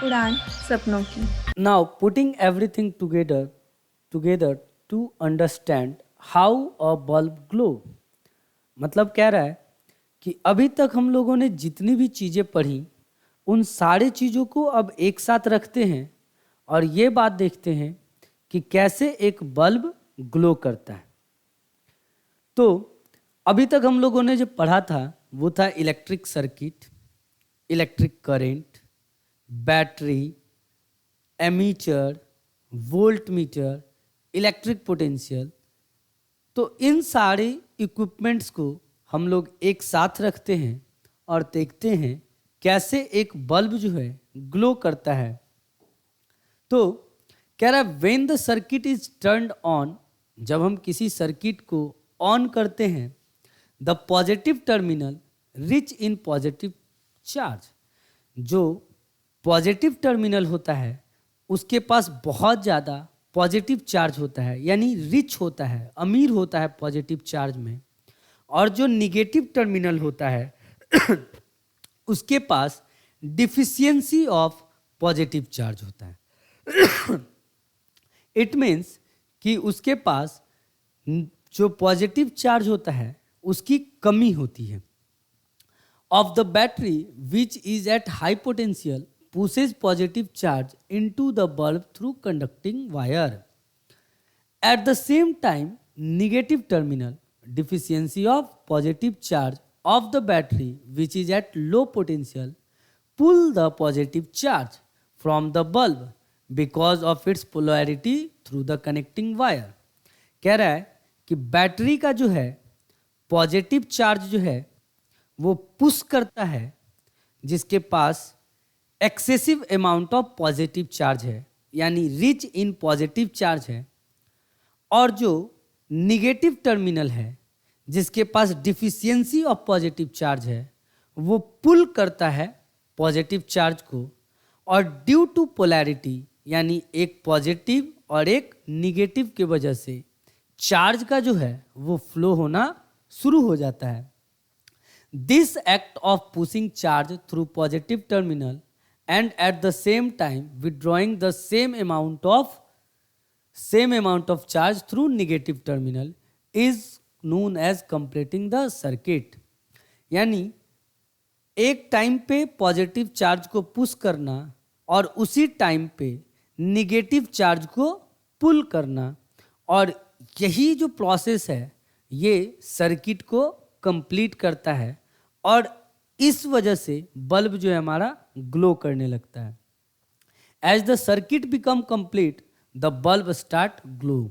उड़ान सपनों की। Now, putting everything together to understand how a bulb glow. मतलब कह रहा है कि अभी तक हम लोगों ने जितनी भी चीज़ें पढ़ी उन सारे चीज़ों को अब एक साथ रखते हैं और ये बात देखते हैं कि कैसे एक बल्ब ग्लो करता है। तो अभी तक हम लोगों ने जो पढ़ा था वो था electric circuit, electric current, battery, ammeter, voltmeter, electric potential. तो इन सारे इक्विपमेंट्स को हम लोग एक साथ रखते हैं और देखते हैं कैसे एक बल्ब जो है ग्लो करता है। तो कह रहा है when the circuit is turned on, जब हम किसी सर्किट को ऑन करते हैं, the positive terminal rich in positive charge, जो पॉजिटिव टर्मिनल होता है उसके पास बहुत ज़्यादा पॉजिटिव चार्ज होता है, यानी रिच होता है, अमीर होता है पॉजिटिव चार्ज में। और जो निगेटिव टर्मिनल होता है उसके पास डिफिशियंसी ऑफ पॉजिटिव चार्ज होता है। इट मीन्स कि उसके पास जो पॉजिटिव चार्ज होता है उसकी कमी होती है। Of the battery which is at high potential pushes positive charge into the bulb through conducting wire. At the same time, negative terminal deficiency of positive charge of the battery which is at low potential pull the positive charge from the bulb because of its polarity through the connecting wire. कह रहा है कि battery का जो है positive charge जो है वो पुश करता है, जिसके पास excessive amount of positive charge है, यानी रिच इन पॉजिटिव चार्ज है। और जो निगेटिव टर्मिनल है जिसके पास डिफिशियंसी ऑफ पॉजिटिव चार्ज है वो पुल करता है पॉजिटिव चार्ज को। और ड्यू टू पोलैरिटी, यानी एक पॉजिटिव और एक निगेटिव की वजह से चार्ज का जो है वो फ्लो होना शुरू हो जाता है। This act of pushing charge through positive terminal and at the same time withdrawing the same amount of charge through negative terminal is known as completing the circuit। यानी एक टाइम पे पॉजिटिव चार्ज को push करना और उसी time पे negative charge को पुल करना, और यही जो प्रोसेस है ये सर्किट को कंप्लीट करता है और इस वजह से बल्ब जो है हमारा ग्लो करने लगता है। As the circuit become complete the bulb start glow.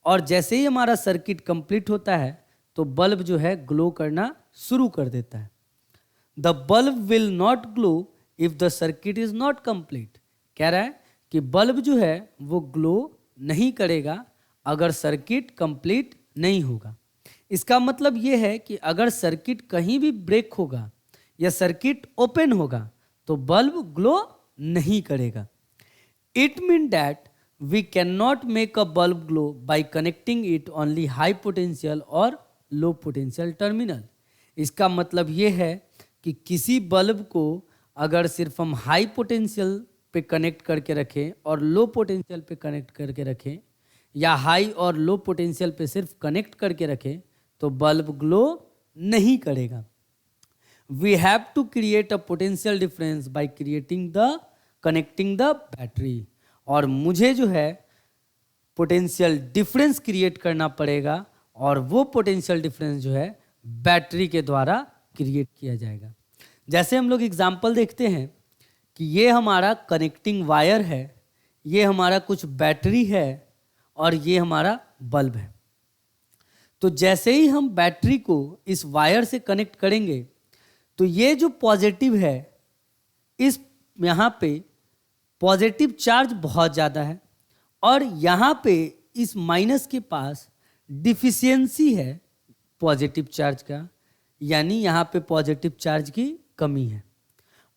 और जैसे ही हमारा सर्किट कंप्लीट होता है तो बल्ब जो है ग्लो करना शुरू कर देता है। The bulb will not glow if the circuit is not complete. कह रहा है कि बल्ब जो है वो ग्लो नहीं करेगा अगर सर्किट कंप्लीट नहीं होगा। इसका मतलब ये है कि अगर सर्किट कहीं भी ब्रेक होगा या सर्किट ओपन होगा तो बल्ब ग्लो नहीं करेगा। It mean that we can not make a bulb glow by connecting it only high potential और लो पोटेंशियल टर्मिनल। इसका मतलब ये है कि किसी बल्ब को अगर सिर्फ हम हाई पोटेंशियल पे कनेक्ट करके रखें और लो पोटेंशियल पे कनेक्ट करके रखें, या हाई और लो पोटेंशियल पे सिर्फ कनेक्ट करके रखें, तो बल्ब ग्लो नहीं करेगा। We have to create a potential difference by connecting the battery। और मुझे जो है पोटेंशियल डिफरेंस क्रिएट करना पड़ेगा और वो पोटेंशियल डिफरेंस जो है बैटरी के द्वारा क्रिएट किया जाएगा। जैसे हम लोग एग्जांपल देखते हैं कि ये हमारा कनेक्टिंग वायर है, ये हमारा कुछ बैटरी है और ये हमारा बल्ब है। तो जैसे ही हम बैटरी को इस वायर से कनेक्ट करेंगे तो ये जो पॉजिटिव है, इस यहाँ पे पॉजिटिव चार्ज बहुत ज़्यादा है और यहाँ पे इस माइनस के पास डिफिशियंसी है पॉजिटिव चार्ज का, यानी यहाँ पे पॉजिटिव चार्ज की कमी है।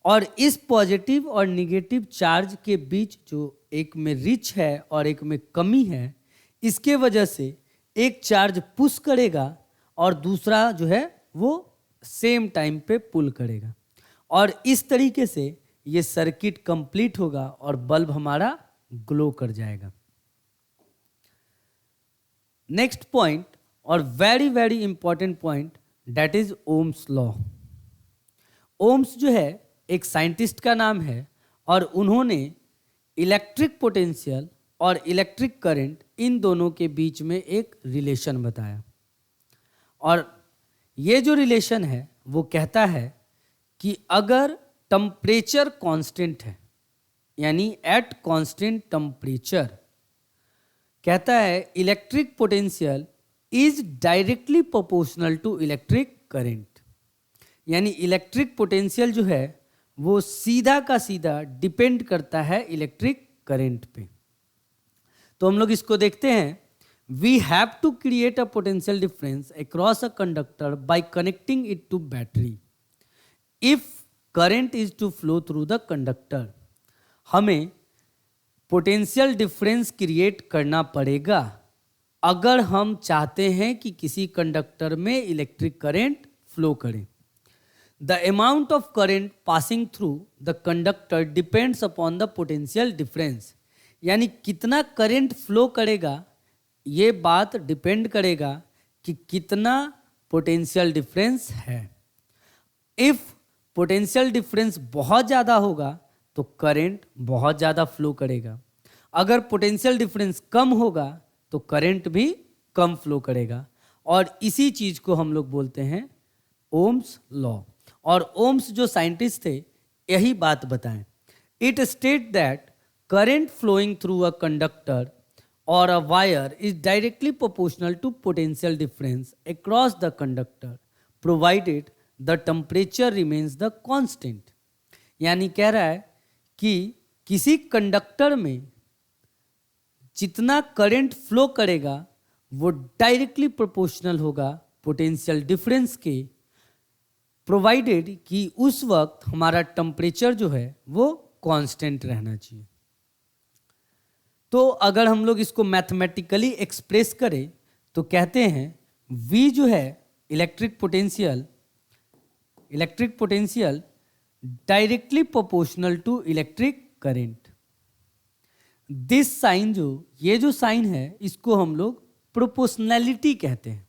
और इस पॉजिटिव और निगेटिव चार्ज के बीच जो एक में रिच है और एक में कमी है, इसके वजह से एक चार्ज पुश करेगा और दूसरा जो है वो सेम टाइम पे पुल करेगा। और इस तरीके से ये सर्किट कंप्लीट होगा और बल्ब हमारा ग्लो कर जाएगा। नेक्स्ट पॉइंट और very very important point, that is ohm's law. Ohm's जो है एक साइंटिस्ट का नाम है और उन्होंने इलेक्ट्रिक पोटेंशियल और इलेक्ट्रिक करंट इन दोनों के बीच में एक रिलेशन बताया। और ये जो रिलेशन है वो कहता है कि अगर टेम्परेचर कांस्टेंट है, यानी एट कांस्टेंट टेम्परेचर, कहता है electric potential is directly proportional to electric current, यानी इलेक्ट्रिक पोटेंशियल जो है वो सीधा का सीधा डिपेंड करता है इलेक्ट्रिक करंट पे। तो हम लोग इसको देखते हैं। We have to create a potential difference across a conductor by connecting it to battery if current is to flow through the conductor. हमें पोटेंशियल डिफरेंस क्रिएट करना पड़ेगा अगर हम चाहते हैं कि किसी कंडक्टर में इलेक्ट्रिक करंट फ्लो करे। The amount of current passing through the conductor depends upon the potential difference, यानी कितना करंट फ्लो करेगा ये बात डिपेंड करेगा कि कितना पोटेंशियल डिफरेंस है। इफ पोटेंशियल डिफरेंस बहुत ज़्यादा होगा तो करंट बहुत ज़्यादा फ्लो करेगा, अगर पोटेंशियल डिफरेंस कम होगा तो करंट भी कम फ्लो करेगा। और इसी चीज़ को हम लोग बोलते हैं ओम्स लॉ। और ओम्स जो साइंटिस्ट थे यही बात बताएं। It state that current flowing through a conductor और a wire is directly proportional to potential difference across the conductor provided the temperature remains the constant. यानी कह रहा है कि किसी कंडक्टर में जितना करंट फ्लो करेगा वो डायरेक्टली प्रोपोर्शनल होगा पोटेंशियल डिफरेंस के, प्रोवाइडेड कि उस वक्त हमारा टेम्परेचर जो है वो कांस्टेंट रहना चाहिए। तो अगर हम लोग इसको मैथमेटिकली एक्सप्रेस करें तो कहते हैं V जो है electric potential directly proportional to electric current. This sign ये जो साइन है इसको हम लोग प्रोपोर्शनैलिटी कहते हैं।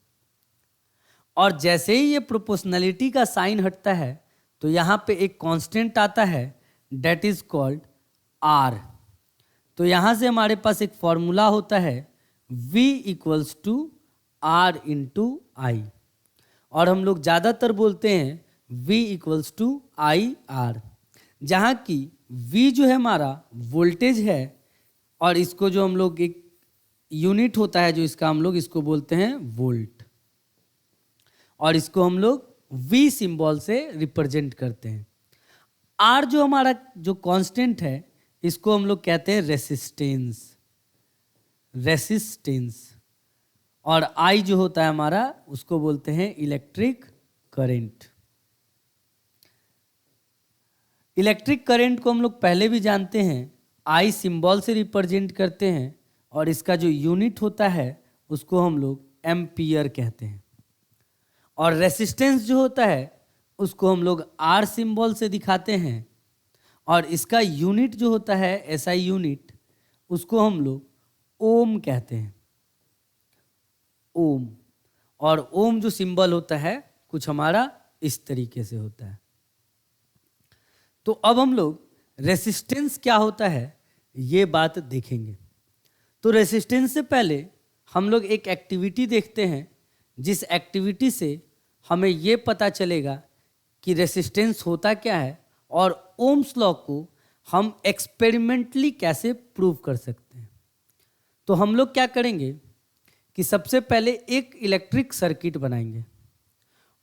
और जैसे ही ये प्रोपोर्शनैलिटी का साइन हटता है तो यहाँ पे एक कांस्टेंट आता है डेट इज कॉल्ड R। तो यहाँ से हमारे पास एक फॉर्मूला होता है V equals to R into I, और हम लोग ज़्यादातर बोलते हैं V इक्वल्स टू IR, जहाँ की V जो है हमारा वोल्टेज है और इसको जो हम लोग एक यूनिट होता है जो इसका हम लोग इसको बोलते हैं वोल्ट, और इसको हम लोग V सिंबल से रिप्रेजेंट करते हैं। R जो हमारा जो कांस्टेंट है इसको हम लोग कहते हैं रेसिस्टेंस, और I जो होता है हमारा उसको बोलते हैं इलेक्ट्रिक करंट। इलेक्ट्रिक करंट को हम लोग पहले भी जानते हैं, I सिंबल से रिप्रेजेंट करते हैं और इसका जो यूनिट होता है उसको हम लोग एम्पियर कहते हैं। और रेसिस्टेंस जो होता है उसको हम लोग R सिंबल से दिखाते हैं और इसका यूनिट जो होता है SI यूनिट उसको हम लोग ओम कहते हैं, ओम। और ओम जो सिंबल होता है कुछ हमारा इस तरीके से होता है। तो अब हम लोग रेसिस्टेंस क्या होता है ये बात देखेंगे। तो रेसिस्टेंस से पहले हम लोग एक एक्टिविटी देखते हैं जिस एक्टिविटी से हमें ये पता चलेगा कि रेसिस्टेंस होता क्या है और ओम्स लॉ को हम एक्सपेरिमेंटली कैसे प्रूव कर सकते हैं। तो हम लोग क्या करेंगे कि सबसे पहले एक इलेक्ट्रिक सर्किट बनाएंगे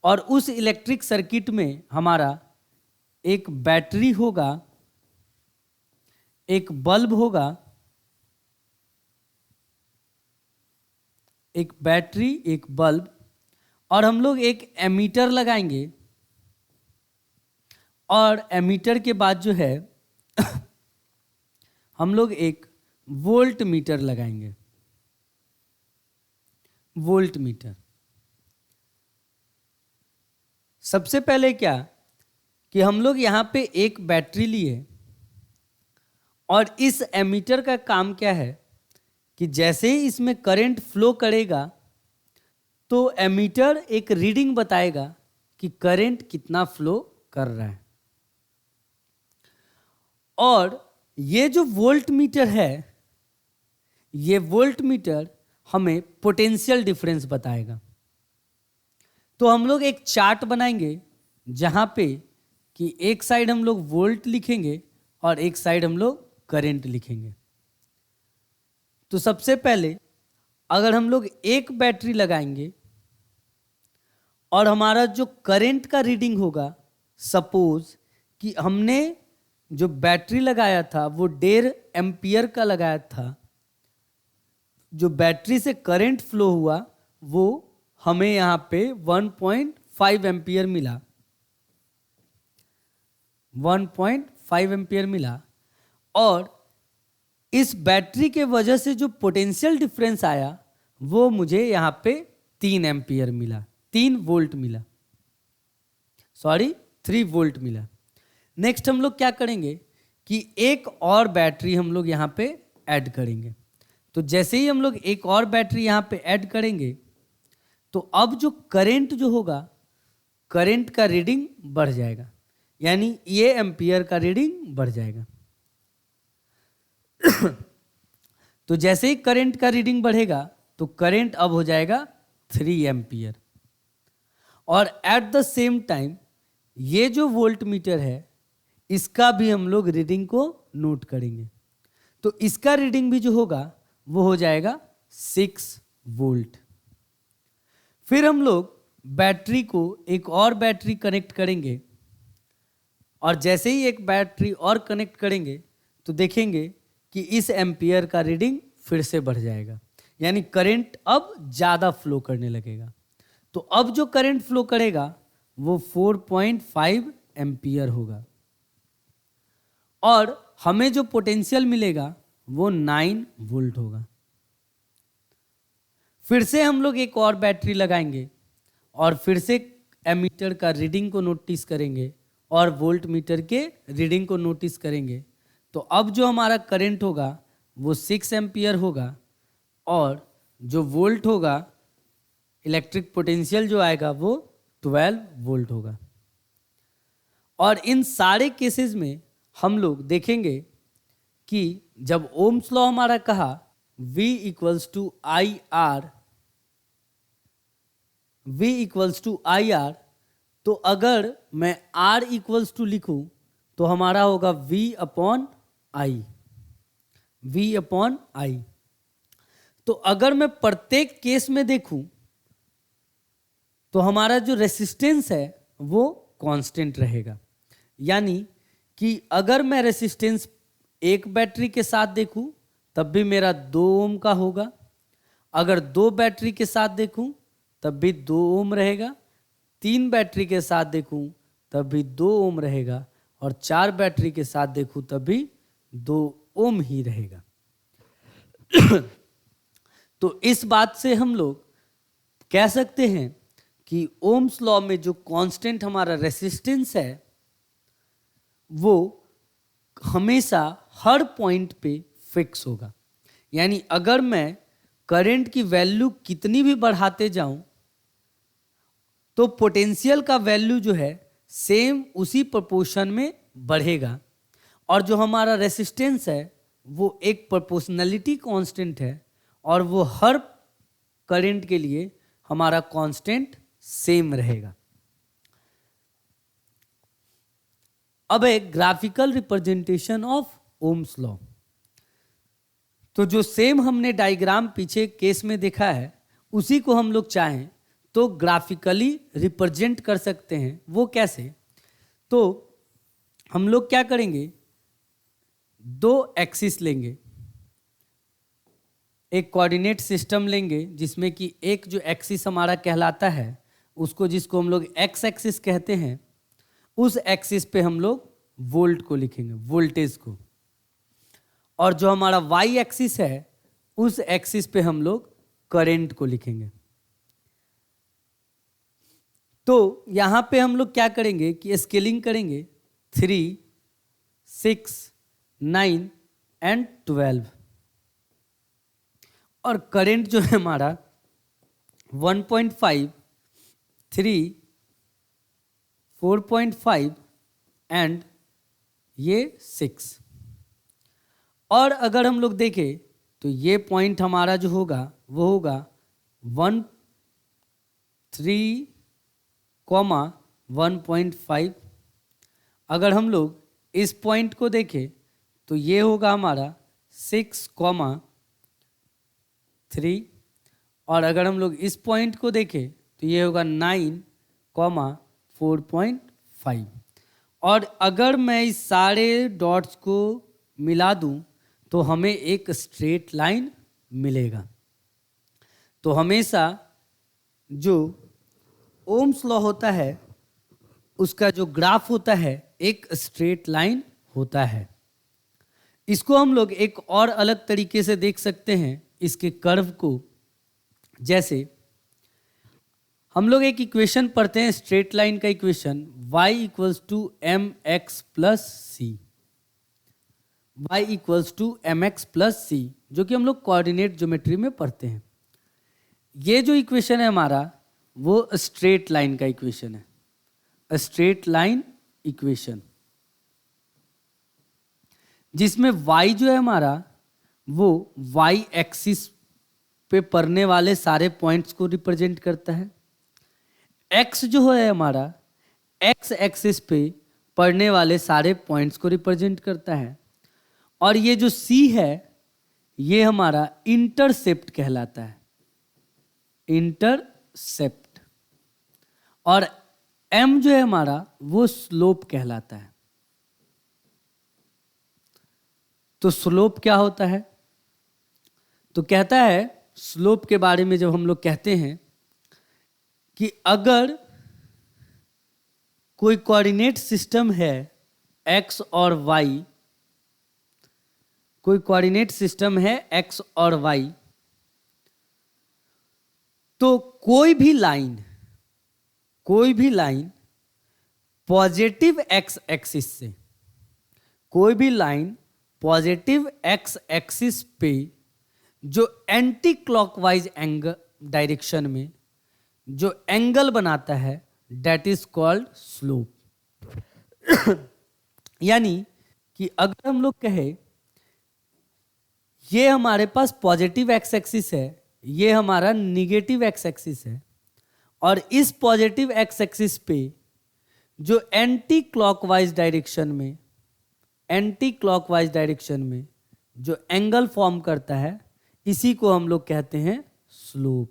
और उस इलेक्ट्रिक सर्किट में हमारा एक बैटरी होगा, एक बल्ब होगा, एक बैटरी, एक बल्ब, और हम लोग एक एमीटर लगाएंगे। और एमीटर के बाद जो है हम लोग एक वोल्ट मीटर लगाएंगे, वोल्ट मीटर। सबसे पहले क्या कि हम लोग यहाँ पे एक बैटरी लिए और इस एमीटर का काम क्या है कि जैसे ही इसमें करंट फ्लो करेगा तो एमीटर एक रीडिंग बताएगा कि करंट कितना फ्लो कर रहा है। और ये जो वोल्ट मीटर है, ये वोल्ट मीटर हमें पोटेंशियल डिफरेंस बताएगा। तो हम लोग एक चार्ट बनाएंगे जहां पे कि एक साइड हम लोग वोल्ट लिखेंगे और एक साइड हम लोग करंट लिखेंगे। तो सबसे पहले अगर हम लोग एक बैटरी लगाएंगे और हमारा जो करंट का रीडिंग होगा, सपोज कि हमने जो बैटरी लगाया था वो 1.5 एम्पियर का लगाया था, जो बैटरी से करंट फ्लो हुआ वो हमें यहाँ पे 1.5 एम्पियर मिला, 1.5 एम्पियर मिला। और इस बैटरी के वजह से जो पोटेंशियल डिफरेंस आया वो मुझे यहाँ पे 3 एम्पियर मिला, 3 वोल्ट मिला, सॉरी 3 वोल्ट मिला। नेक्स्ट हम लोग क्या करेंगे कि एक और बैटरी हम लोग यहाँ पे ऐड करेंगे। तो जैसे ही हम लोग एक और बैटरी यहाँ पे ऐड करेंगे तो अब जो करंट जो होगा, करंट का रीडिंग बढ़ जाएगा, यानी ये एम्पियर का रीडिंग बढ़ जाएगा। तो जैसे ही करंट का रीडिंग बढ़ेगा तो करंट अब हो जाएगा 3 एम्पियर। और एट द सेम टाइम ये जो वोल्ट मीटर है इसका भी हम लोग रीडिंग को नोट करेंगे। तो इसका रीडिंग भी जो होगा वो हो जाएगा 6 वोल्ट। फिर हम लोग बैटरी को एक और बैटरी कनेक्ट करेंगे और जैसे ही एक बैटरी और कनेक्ट करेंगे तो देखेंगे कि इस एम्पियर का रीडिंग फिर से बढ़ जाएगा, यानी करंट अब ज़्यादा फ्लो करने लगेगा। तो अब जो करंट फ्लो करेगा वो 4.5 एम्पियर होगा और हमें जो पोटेंशियल मिलेगा वो 9 वोल्ट होगा। फिर से हम लोग एक और बैटरी लगाएंगे और फिर से एमीटर का रीडिंग को नोटिस करेंगे और वोल्ट मीटर के रीडिंग को नोटिस करेंगे। तो अब जो हमारा करंट होगा वो 6 एम्पियर होगा और जो वोल्ट होगा, इलेक्ट्रिक पोटेंशियल जो आएगा वो 12 वोल्ट होगा। और इन सारे केसेस में हम लोग देखेंगे कि जब ओम्स लॉ हमारा कहा V equals to I R, V equals to I R, तो अगर मैं R इक्वल्स टू लिखूं तो हमारा होगा V upon I, V upon I. तो अगर मैं प्रत्येक केस में देखूं तो हमारा जो रेसिस्टेंस है वो कांस्टेंट रहेगा, यानी कि अगर मैं रेसिस्टेंस एक बैटरी के साथ देखूं तब भी मेरा 2 ओम का होगा, अगर 2 बैटरी के साथ देखूं तब भी 2 ओम रहेगा, 3 बैटरी के साथ देखूं तब भी 2 ओम रहेगा और 4 बैटरी के साथ देखूं तब भी 2 ओम ही रहेगा। तो इस बात से हम लोग कह सकते हैं कि ओम्स लॉ में जो कांस्टेंट हमारा रेसिस्टेंस है वो हमेशा हर पॉइंट पे फिक्स होगा, यानी अगर मैं करंट की वैल्यू कितनी भी बढ़ाते जाऊं तो पोटेंशियल का वैल्यू जो है सेम उसी प्रोपोर्शन में बढ़ेगा। और जो हमारा रेसिस्टेंस है वो एक प्रोपोर्शनलिटी कांस्टेंट है और वो हर करंट के लिए हमारा कांस्टेंट सेम रहेगा। अब एक graphical representation of Ohm's law. तो जो सेम हमने डायग्राम पीछे केस में देखा है उसी को हम लोग चाहें तो ग्राफिकली रिप्रेजेंट कर सकते हैं। वो कैसे? तो हम लोग क्या करेंगे, 2 एक्सिस लेंगे, एक कोऑर्डिनेट सिस्टम लेंगे जिसमें कि एक जो एक्सिस हमारा कहलाता है उसको, जिसको हम लोग एक्स एक्सिस कहते हैं, उस एक्सिस पे हम लोग वोल्ट को लिखेंगे, वोल्टेज को, और जो हमारा वाई एक्सिस है उस एक्सिस पे हम लोग करंट को लिखेंगे। तो यहाँ पे हम लोग क्या करेंगे कि स्केलिंग करेंगे 3, 6, 9 एंड 12, और करंट जो है हमारा 1.5, 3, 4.5 एंड ये 6। और अगर हम लोग देखें तो ये पॉइंट हमारा जो होगा वो होगा 1, 3, 1.5। अगर हम लोग इस पॉइंट को देखें तो ये होगा हमारा 6, 3, और अगर हम लोग इस पॉइंट को देखें तो ये होगा 9, 4.5। और अगर मैं इस सारे डॉट्स को मिला दूं तो हमें एक स्ट्रेट लाइन मिलेगा। तो हमेशा जो ओम्स लॉ होता है उसका जो ग्राफ होता है एक स्ट्रेट लाइन होता है। इसको हम लोग एक और अलग तरीके से देख सकते हैं इसके कर्व को। जैसे हम लोग एक इक्वेशन पढ़ते हैं स्ट्रेट लाइन का equation, y = mx + c, y = mx + c, जो कि हम लोग कोऑर्डिनेट ज्योमेट्री में पढ़ते हैं। ये जो इक्वेशन है हमारा वो स्ट्रेट लाइन का इक्वेशन है, स्ट्रेट लाइन इक्वेशन, जिसमें y जो है हमारा वो y एक्सिस पे पड़ने वाले सारे पॉइंट्स को रिप्रेजेंट करता है। x जो है हमारा x एक्सिस पे पड़ने वाले सारे पॉइंट्स को रिप्रेजेंट करता है। और ये जो c है ये हमारा इंटरसेप्ट कहलाता है, इंटरसेप्ट। और m जो है हमारा वो स्लोप कहलाता है। तो स्लोप क्या होता है? तो कहता है स्लोप के बारे में जब हम लोग कहते हैं कि अगर कोई कोऑर्डिनेट सिस्टम है x और y, कोई कोऑर्डिनेट सिस्टम है x और y, तो कोई भी लाइन पॉजिटिव x एक्सिस से, कोई भी लाइन पॉजिटिव x एक्सिस पे जो एंटी क्लॉकवाइज एंगल डायरेक्शन में जो एंगल बनाता है डेट इज कॉल्ड स्लोप। यानी कि अगर हम लोग कहें ये हमारे पास पॉजिटिव एक्स एक्सिस है, ये हमारा निगेटिव एक्स एक्सिस है, और इस पॉजिटिव एक्स एक्सिस पे जो एंटी क्लॉकवाइज डायरेक्शन में जो एंगल फॉर्म करता है इसी को हम लोग कहते हैं स्लोप।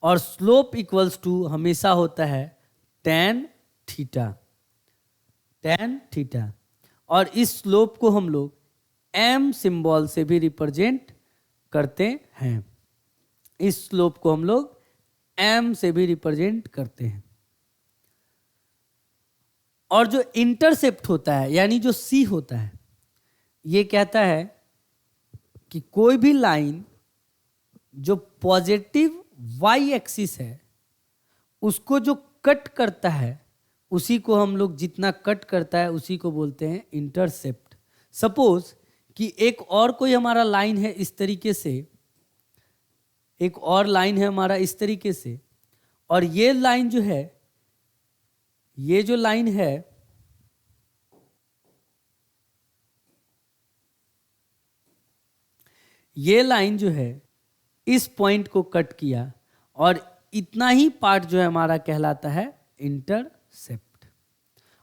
और स्लोप = हमेशा होता है tan थीटा। और इस स्लोप को हम लोग m सिंबल से भी रिप्रेजेंट करते हैं, इस स्लोप को हम लोग m से भी रिप्रेजेंट करते हैं। और जो इंटरसेप्ट होता है यानी जो c होता है, ये कहता है कि कोई भी लाइन जो पॉजिटिव y एक्सिस है उसको जो कट करता है उसी को हम लोग, जितना कट करता है उसी को बोलते हैं इंटरसेप्ट। सपोज कि एक और कोई हमारा लाइन है इस तरीके से, एक और लाइन है हमारा इस तरीके से, और ये लाइन जो है, ये जो लाइन है ये लाइन जो है इस पॉइंट को कट किया, और इतना ही पार्ट जो है हमारा कहलाता है इंटरसेप्ट,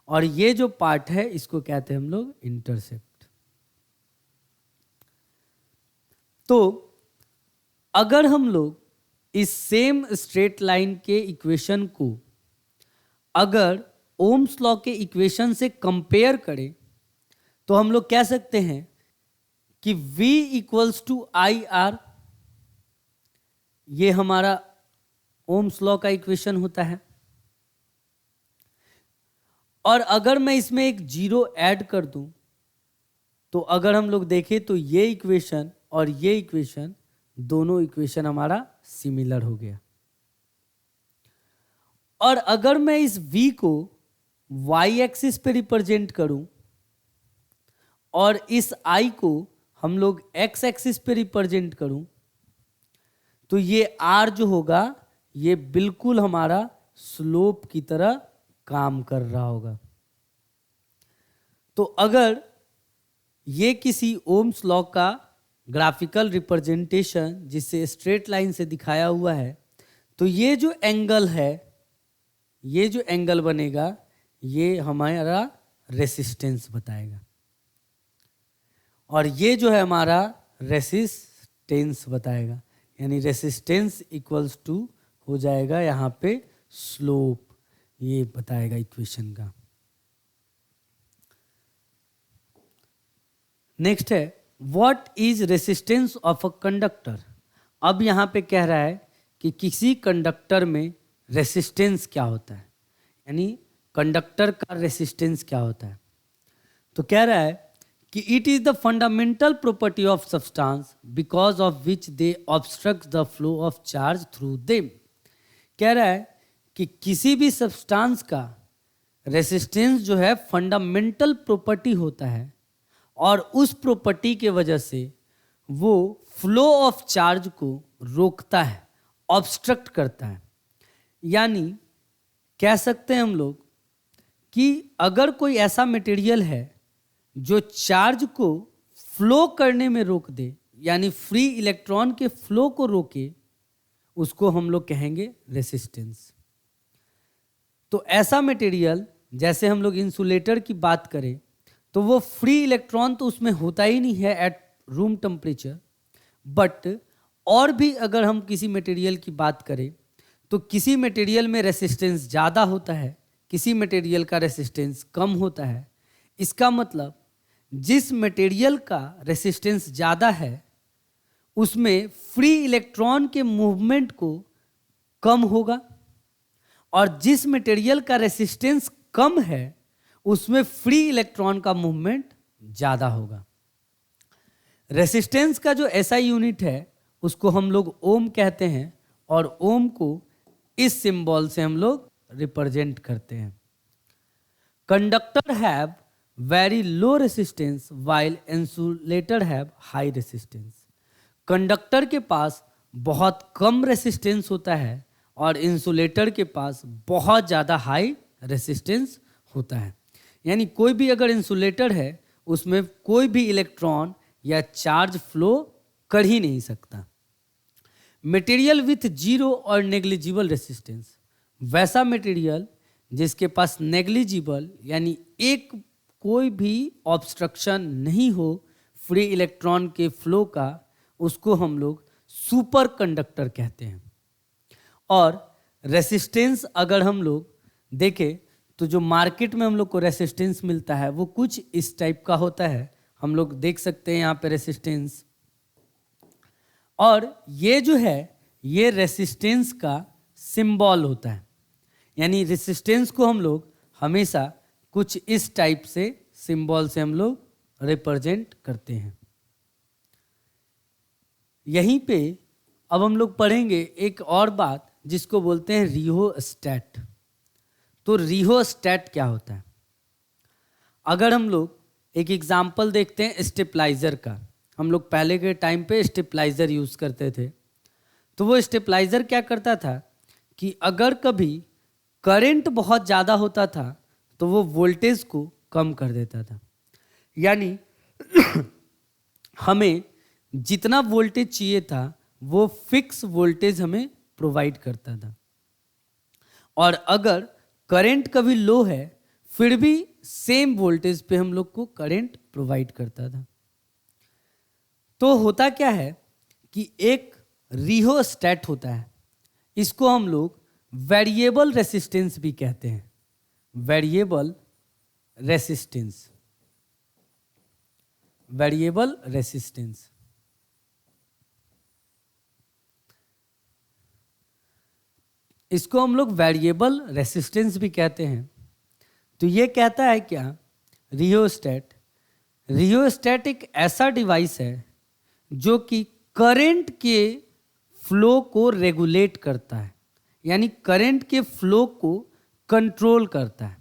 और ये जो पार्ट है इसको कहते हैं हम लोग इंटरसेप्ट। तो अगर हम लोग इस सेम स्ट्रेट लाइन के इक्वेशन को अगर ओम्स लॉ के इक्वेशन से कंपेयर करें तो हम लोग कह सकते हैं कि V = IR, ये हमारा ओम्स लॉ का इक्वेशन होता है। और अगर मैं इसमें एक 0 ऐड कर दूं तो अगर हम लोग देखें तो ये इक्वेशन और ये इक्वेशन, दोनों इक्वेशन हमारा सिमिलर हो गया। और अगर मैं इस V को y एक्सिस पे रिप्रेजेंट करूं और इस I को हम लोग x एक्सिस पे रिप्रेजेंट करूं, तो ये R जो होगा ये बिल्कुल हमारा स्लोप की तरह काम कर रहा होगा। तो अगर ये किसी ओम्स लॉ का ग्राफिकल रिप्रेजेंटेशन जिसे स्ट्रेट लाइन से दिखाया हुआ है, तो ये जो एंगल है, ये जो एंगल बनेगा ये हमारा रेसिस्टेंस बताएगा, और ये जो है हमारा रेसिस्टेंस बताएगा, यानी रेसिस्टेंस इक्वल्स टू हो जाएगा यहाँ पे स्लोप, ये बताएगा इक्वेशन का। नेक्स्ट है what is resistance of a conductor. अब यहाँ पे कह रहा है कि किसी कंडक्टर में रेसिस्टेंस क्या होता है, यानी कंडक्टर का रेसिस्टेंस क्या होता है। तो कह रहा है कि it is the fundamental property of substance because of which they obstruct the flow of charge through them. कह रहा है कि किसी भी सब्सटेंस का रेसिस्टेंस जो है फंडामेंटल प्रॉपर्टी होता है, और उस प्रॉपर्टी के वजह से वो फ्लो ऑफ चार्ज को रोकता है, ऑब्स्ट्रक्ट करता है। यानी कह सकते हैं हम लोग कि अगर कोई ऐसा मटेरियल है जो चार्ज को फ्लो करने में रोक दे, यानी फ्री इलेक्ट्रॉन के फ्लो को रोके, उसको हम लोग कहेंगे रेसिस्टेंस। तो ऐसा मटेरियल जैसे हम लोग इंसुलेटर की बात करें तो वो फ्री इलेक्ट्रॉन तो उसमें होता ही नहीं है एट रूम टेम्परेचर, बट और भी अगर हम किसी मटेरियल की बात करें तो किसी मटेरियल में रेसिस्टेंस ज़्यादा होता है, किसी मटेरियल का रेसिस्टेंस कम होता है। इसका मतलब जिस मटेरियल का रेसिस्टेंस ज़्यादा है उसमें फ्री इलेक्ट्रॉन के मूवमेंट को कम होगा, और जिस मटेरियल का रेसिस्टेंस कम है उसमें फ्री इलेक्ट्रॉन का मूवमेंट ज़्यादा होगा। रेसिस्टेंस का जो एसआई यूनिट है उसको हम लोग ओम कहते हैं, और ओम को इस सिंबल से हम लोग रिप्रेजेंट करते हैं। Conductor have very low resistance while insulator have high resistance. Conductor के पास बहुत कम रेसिस्टेंस होता है और इंसुलेटर के पास बहुत ज़्यादा हाई रेसिस्टेंस होता है। यानी कोई भी अगर इंसुलेटर है उसमें कोई भी इलेक्ट्रॉन या चार्ज फ्लो कर ही नहीं सकता। मटेरियल विथ जीरो और नेग्लिजिबल रेसिस्टेंस, वैसा मटेरियल जिसके पास नेग्लिजिबल यानी एक कोई भी ऑब्स्ट्रक्शन नहीं हो फ्री इलेक्ट्रॉन के फ्लो का, उसको हम लोग सुपर कंडक्टर कहते हैं। और रेसिस्टेंस अगर हम लोग देखें तो जो मार्केट में हम लोग को रेसिस्टेंस मिलता है वो कुछ इस टाइप का होता है। हम लोग देख सकते हैं यहाँ पे रेसिस्टेंस, और ये जो है ये रेसिस्टेंस का सिंबल होता है। यानी रेसिस्टेंस को हम लोग हमेशा कुछ इस टाइप से सिंबल से हम लोग रिप्रेजेंट करते हैं। यहीं पे अब हम लोग पढ़ेंगे एक और बात जिसको बोलते हैं रिहोस्टैट। तो रिहोस्टैट क्या होता है? अगर हम लोग एक एग्जाम्पल देखते हैं स्टेपलाइजर का, हम लोग पहले के टाइम पे स्टेपलाइजर यूज़ करते थे। तो वो स्टेपलाइजर क्या करता था कि अगर कभी करंट बहुत ज़्यादा होता था तो वो वोल्टेज को कम कर देता था। यानी हमें जितना वोल्टेज चाहिए था वो फिक्स वोल्टेज हमें प्रोवाइड करता था, और अगर करंट कभी लो है फिर भी सेम वोल्टेज पे हम लोग को करंट प्रोवाइड करता था। तो होता क्या है कि एक रिहोस्टैट होता है, इसको हम लोग वेरिएबल रेसिस्टेंस भी कहते हैं। Variable resistance, variable resistance. इसको हम लोग वेरिएबल रेसिस्टेंस भी कहते हैं। तो ये कहता है क्या, रिहोस्टैट, रिहोस्टैट एक ऐसा डिवाइस है जो कि करंट के फ्लो को रेगुलेट करता है। यानी करंट के फ्लो को कंट्रोल करता है।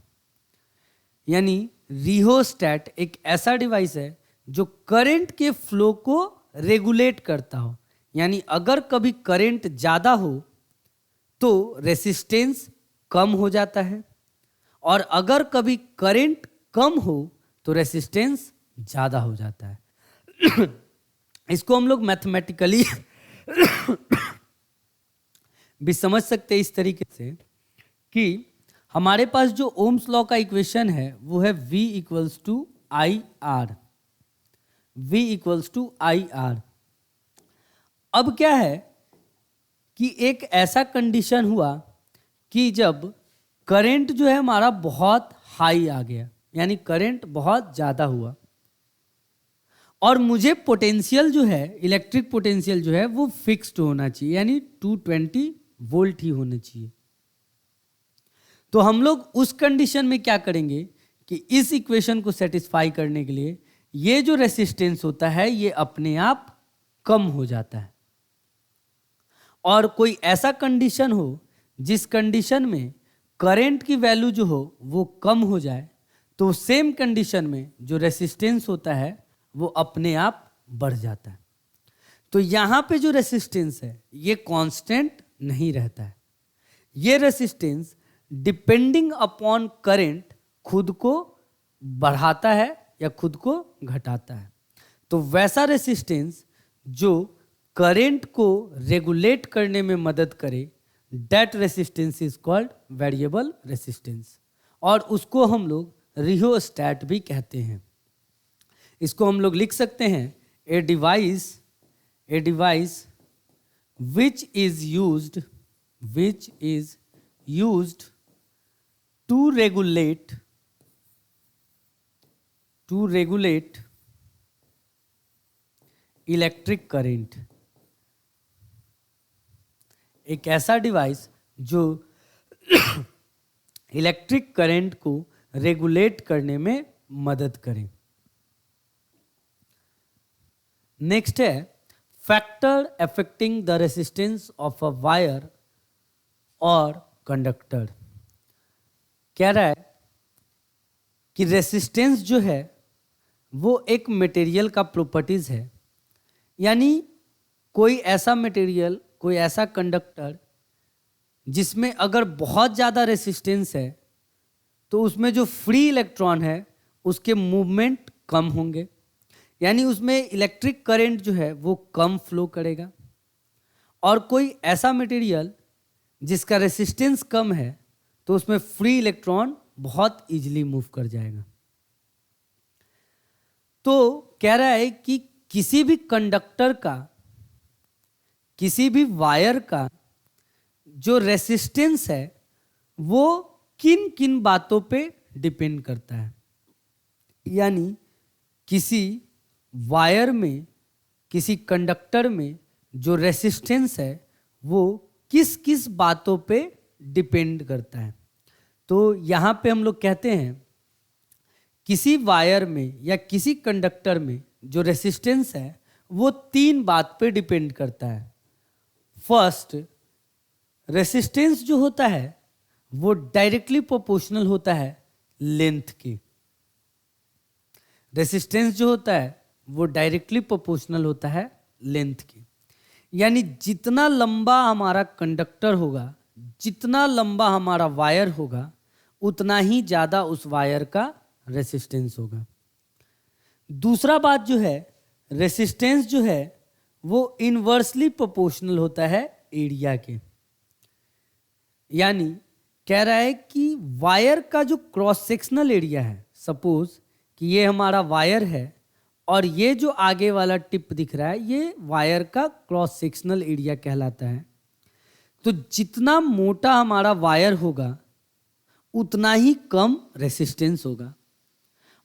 यानी रिहोस्टैट एक ऐसा डिवाइस है जो करंट के फ्लो को रेगुलेट करता हो। यानी अगर कभी करंट ज़्यादा हो तो रेसिस्टेंस कम हो जाता है, और अगर कभी करंट कम हो तो रेसिस्टेंस ज़्यादा हो जाता है। इसको हम लोग मैथमेटिकली भी समझ सकते हैं इस तरीके से कि हमारे पास जो ओम्स लॉ का इक्वेशन है वो है V equals to I R. V equals to I R. अब क्या है कि एक ऐसा कंडीशन हुआ कि जब करंट जो है हमारा बहुत हाई आ गया, यानी करंट बहुत ज़्यादा हुआ, और मुझे पोटेंशियल जो है, इलेक्ट्रिक पोटेंशियल जो है वो फिक्स्ड होना चाहिए, यानी 220 वोल्ट ही होना चाहिए। तो हम लोग उस कंडीशन में क्या करेंगे कि इस इक्वेशन को सेटिस्फाई करने के लिए ये जो रेसिस्टेंस होता है ये अपने आप कम हो जाता है। और कोई ऐसा कंडीशन हो जिस कंडीशन में करंट की वैल्यू जो हो वो कम हो जाए, तो सेम कंडीशन में जो रेसिस्टेंस होता है वो अपने आप बढ़ जाता है। तो यहाँ पे जो रेसिस्टेंस है ये कांस्टेंट नहीं रहता है। ये रेसिस्टेंस डिपेंडिंग अपॉन करंट खुद को बढ़ाता है या खुद को घटाता है। तो वैसा रेसिस्टेंस जो करंट को रेगुलेट करने में मदद करे, that resistance is called variable resistance, और उसको हम लोग रिहोस्टैट भी कहते हैं। इसको हम लोग लिख सकते हैं a device which is used to regulate electric current. एक ऐसा डिवाइस जो इलेक्ट्रिक करंट को रेगुलेट करने में मदद करे। नेक्स्ट है factor affecting the resistance of a wire और कंडक्टर। कह रहा है कि रेसिस्टेंस जो है वो एक मटेरियल का प्रॉपर्टीज है। यानी कोई ऐसा मटेरियल, कोई ऐसा कंडक्टर जिसमें अगर बहुत ज़्यादा रेसिस्टेंस है तो उसमें जो फ्री इलेक्ट्रॉन है उसके मूवमेंट कम होंगे, यानी उसमें इलेक्ट्रिक करंट जो है वो कम फ्लो करेगा। और कोई ऐसा मटेरियल जिसका रेसिस्टेंस कम है तो उसमें फ्री इलेक्ट्रॉन बहुत इजीली मूव कर जाएगा। तो कह रहा है कि किसी भी कंडक्टर का, किसी भी वायर का जो रेसिस्टेंस है वो किन किन बातों पे डिपेंड करता है। यानी किसी वायर में, किसी कंडक्टर में जो रेसिस्टेंस है वो किस किस बातों पे डिपेंड करता है। तो यहाँ पे हम लोग कहते हैं किसी वायर में या किसी कंडक्टर में जो रेसिस्टेंस है वो 3 बात पे डिपेंड करता है। फर्स्ट, रेसिस्टेंस जो होता है वो डायरेक्टली प्रोपोर्शनल होता है लेंथ के। रेसिस्टेंस जो होता है वो डायरेक्टली प्रोपोर्शनल होता है लेंथ के। यानी जितना लंबा हमारा कंडक्टर होगा, जितना लंबा हमारा वायर होगा, उतना ही ज़्यादा उस वायर का रेसिस्टेंस होगा। दूसरा बात जो है, रेसिस्टेंस जो है वो इनवर्सली प्रोपोर्शनल होता है एरिया के। यानी कह रहा है कि वायर का जो क्रॉस सेक्शनल एरिया है, सपोज कि ये हमारा वायर है और ये जो आगे वाला टिप दिख रहा है ये वायर का क्रॉस सेक्शनल एरिया कहलाता है। तो जितना मोटा हमारा वायर होगा उतना ही कम रेसिस्टेंस होगा,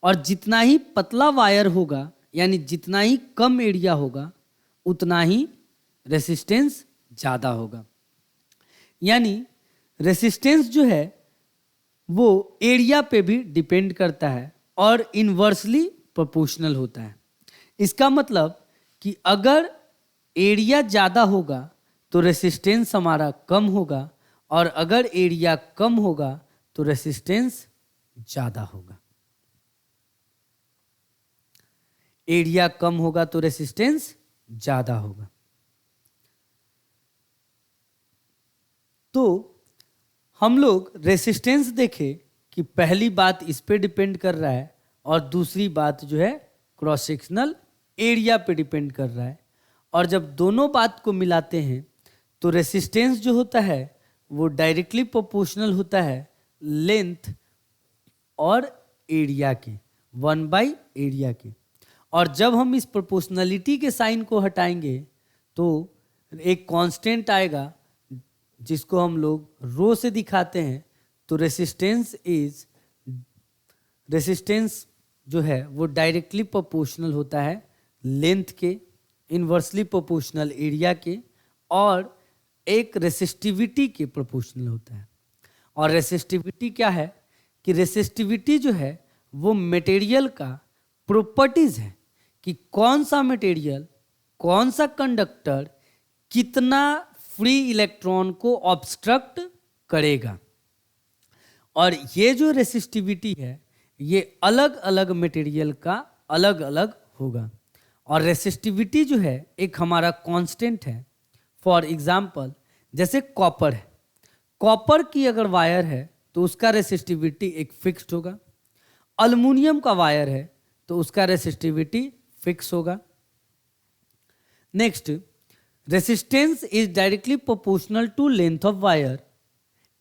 और जितना ही पतला वायर होगा यानी जितना ही कम एरिया होगा उतना ही रेसिस्टेंस ज़्यादा होगा। यानी रेसिस्टेंस जो है वो एरिया पे भी डिपेंड करता है और इनवर्सली प्रोपोर्शनल होता है। इसका मतलब कि अगर एरिया ज़्यादा होगा तो रेसिस्टेंस हमारा कम होगा, और अगर एरिया कम होगा तो रेसिस्टेंस ज्यादा होगा। एरिया कम होगा तो रेसिस्टेंस ज्यादा होगा। तो हम लोग रेसिस्टेंस देखे कि पहली बात इस पे डिपेंड कर रहा है और दूसरी बात जो है क्रॉस सेक्शनल एरिया पे डिपेंड कर रहा है। और जब दोनों बात को मिलाते हैं तो रेसिस्टेंस जो होता है वो डायरेक्टली प्रोपोर्शनल होता है लेंथ और एरिया के, 1/एरिया के। और जब हम इस प्रोपोर्शनलिटी के साइन को हटाएंगे तो एक कांस्टेंट आएगा जिसको हम लोग रो से दिखाते हैं। तो रेसिस्टेंस जो है वो डायरेक्टली प्रोपोर्शनल होता है लेंथ के, इन्वर्सली प्रोपोर्शनल एरिया के, और एक रेसिस्टिविटी के प्रोपोर्शनल होता है। और रेसिस्टिविटी क्या है कि रेसिस्टिविटी जो है वो मटेरियल का प्रॉपर्टीज है कि कौन सा मटेरियल, कौन सा कंडक्टर कितना फ्री इलेक्ट्रॉन को ऑब्स्ट्रक्ट करेगा। और ये जो रेसिस्टिविटी है ये अलग अलग मटेरियल का अलग अलग होगा। और रेसिस्टिविटी जो है एक हमारा कांस्टेंट है। फॉर एग्जांपल जैसे कॉपर है, कॉपर की अगर वायर है तो उसका रेसिस्टिविटी एक फिक्स्ड होगा। अल्युमिनियम का वायर है तो उसका रेसिस्टिविटी फिक्स होगा। Next, resistance is directly proportional to length of wire.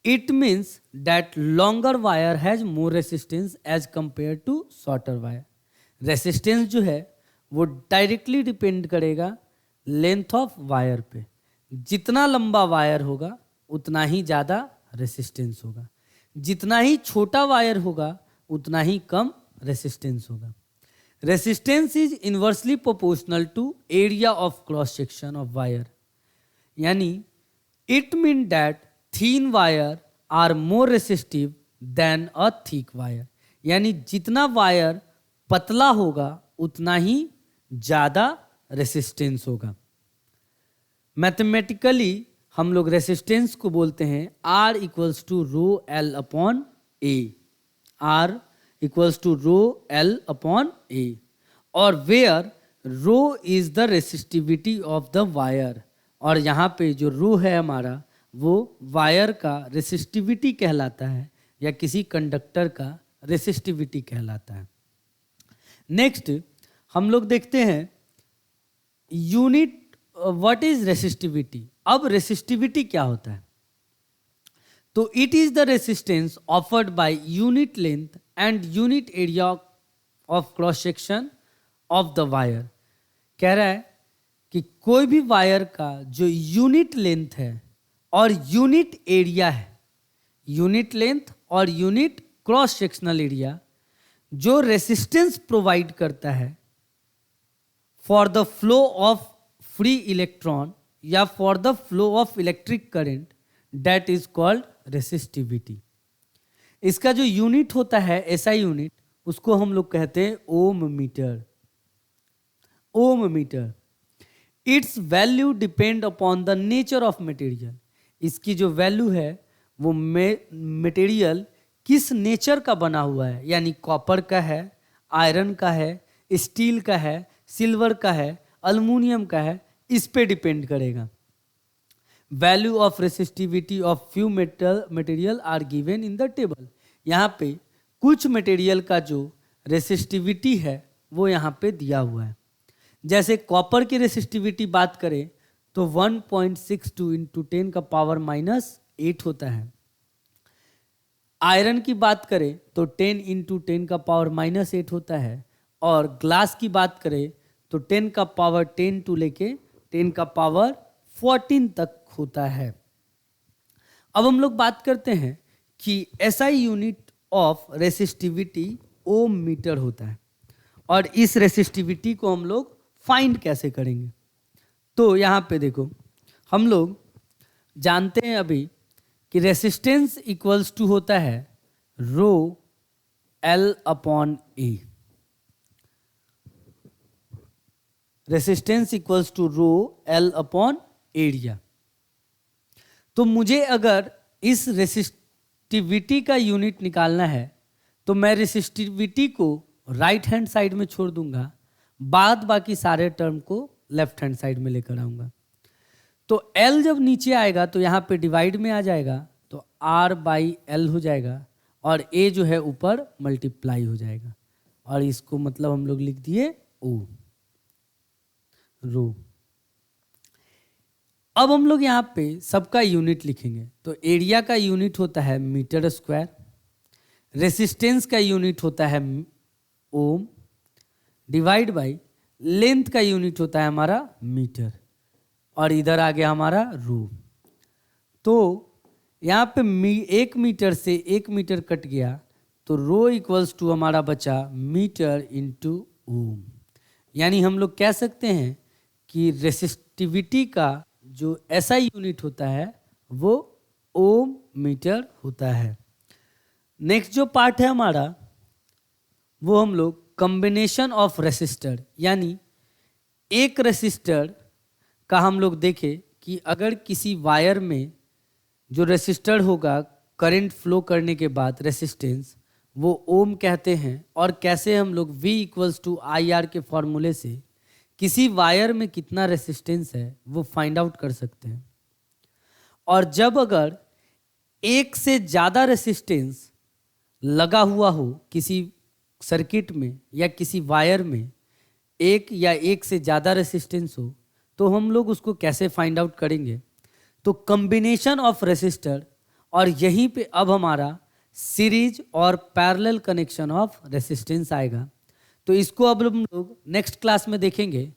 It means that longer wire has more resistance as compared to shorter wire. Resistance जो है वो डायरेक्टली डिपेंड करेगा लेंथ ऑफ वायर पे। जितना लंबा वायर होगा उतना ही ज़्यादा रेसिस्टेंस होगा, जितना ही छोटा वायर होगा उतना ही कम रेसिस्टेंस होगा। Resistance is inversely proportional to area of cross section of wire, यानी it mean that thin wire are more resistive than a thick wire, यानी जितना वायर पतला होगा उतना ही ज़्यादा रेसिस्टेंस होगा। मैथमेटिकली हम लोग रेसिस्टेंस को बोलते हैं R equals to rho L upon A, R equals to rho L upon A, और where rho is the resistivity of the wire. और यहाँ पे जो रो है हमारा वो वायर का रेसिस्टिविटी कहलाता है या किसी कंडक्टर का रेसिस्टिविटी कहलाता है। नेक्स्ट हम लोग देखते हैं यूनिट व्हाट इज रेसिस्टिविटी। अब रेसिस्टिविटी क्या होता है? तो it is the resistance offered by unit length and unit area of cross section of the wire. कह रहा है कि कोई भी वायर का जो यूनिट लेंथ है और यूनिट एरिया है, यूनिट लेंथ और यूनिट क्रॉस सेक्शनल एरिया जो रेसिस्टेंस प्रोवाइड करता है for the flow of free electron या for the flow of electric current, that is called resistivity. इसका जो यूनिट होता है एसआई यूनिट, उसको हम लोग कहते हैं ohm metre. Ohm metre, it's value depend upon the nature of material. इसकी जो वैल्यू है वो मटेरियल किस नेचर का बना हुआ है, यानी कॉपर का है, आयरन का है, स्टील का है, सिल्वर का है, अल्युमिनियम का है, इस पे डिपेंड करेगा। Value of resistivity of few material are given in the table. यहाँ पे कुछ मटेरियल का जो रेसिस्टिविटी है वो यहाँ पे दिया हुआ है। जैसे कॉपर की रेसिस्टिविटी बात करें तो 1.62 इंटू 10 का पावर -8 होता है। आयरन की बात करें तो 10 इंटू 10 का पावर -8 होता है। और ग्लास की बात करें तो 10 का पावर 10 टू लेके 10 का पावर 14 तक होता है। अब हम लोग बात करते हैं कि SI unit of resistivity ohm metre होता है और इस रेसिस्टिविटी को हम लोग फाइंड कैसे करेंगे। तो यहाँ पे देखो, हम लोग जानते हैं अभी कि रेसिस्टेंस इक्वल्स टू होता है rho L upon A। Resistance equals to rho L upon area. तो मुझे अगर इस रेसिस्टिविटी का यूनिट निकालना है तो मैं रेसिस्टिविटी को राइट हैंड साइड में छोड़ दूंगा, बाद बाकी सारे टर्म को लेफ्ट हैंड साइड में लेकर आऊंगा। तो L जब नीचे आएगा तो यहाँ पे डिवाइड में आ जाएगा, तो R/L हो जाएगा, और A जो है ऊपर मल्टीप्लाई हो जाएगा, और इसको मतलब हम लोग लिख दिए O रो। अब हम लोग यहाँ पे सबका यूनिट लिखेंगे। तो एरिया का यूनिट होता है मीटर स्क्वायर, रेसिस्टेंस का यूनिट होता है ओम, डिवाइड बाय लेंथ का यूनिट होता है हमारा मीटर, और इधर आ गया हमारा रो। तो यहाँ पे 1 मीटर से 1 मीटर कट गया, तो रो इक्वल्स टू हमारा बचा मीटर इंटू ओम। यानी हम लोग कह सकते हैं कि रेसिस्टिविटी का जो ऐसा यूनिट होता है वो ओम मीटर होता है। नेक्स्ट जो पार्ट है हमारा वो हम लोग कॉम्बिनेशन ऑफ रेसिस्टर, यानी एक रेसिस्टर का हम लोग देखें कि अगर किसी वायर में जो रेसिस्टर होगा करंट फ्लो करने के बाद रेसिस्टेंस, वो ओम कहते हैं, और कैसे हम लोग V इक्वल्स टू IR के फॉर्मूले से किसी वायर में कितना रेसिस्टेंस है वो फाइंड आउट कर सकते हैं। और जब अगर एक से ज़्यादा रेसिस्टेंस लगा हुआ हो किसी सर्किट में या किसी वायर में, एक या एक से ज़्यादा रेसिस्टेंस हो, तो हम लोग उसको कैसे फाइंड आउट करेंगे? तो कॉम्बिनेशन ऑफ रेसिस्टर, और यहीं पे अब हमारा सीरीज और पैरेलल कनेक्शन ऑफ रेसिस्टेंस आएगा। तो इसको अब हम लोग नेक्स्ट क्लास में देखेंगे।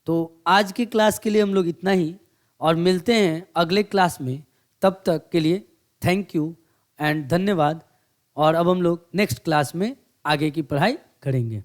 तो आज की क्लास के लिए हम लोग इतना ही, और मिलते हैं अगले क्लास में। तब तक के लिए थैंक यू एंड धन्यवाद। और अब हम लोग नेक्स्ट क्लास में आगे की पढ़ाई करेंगे।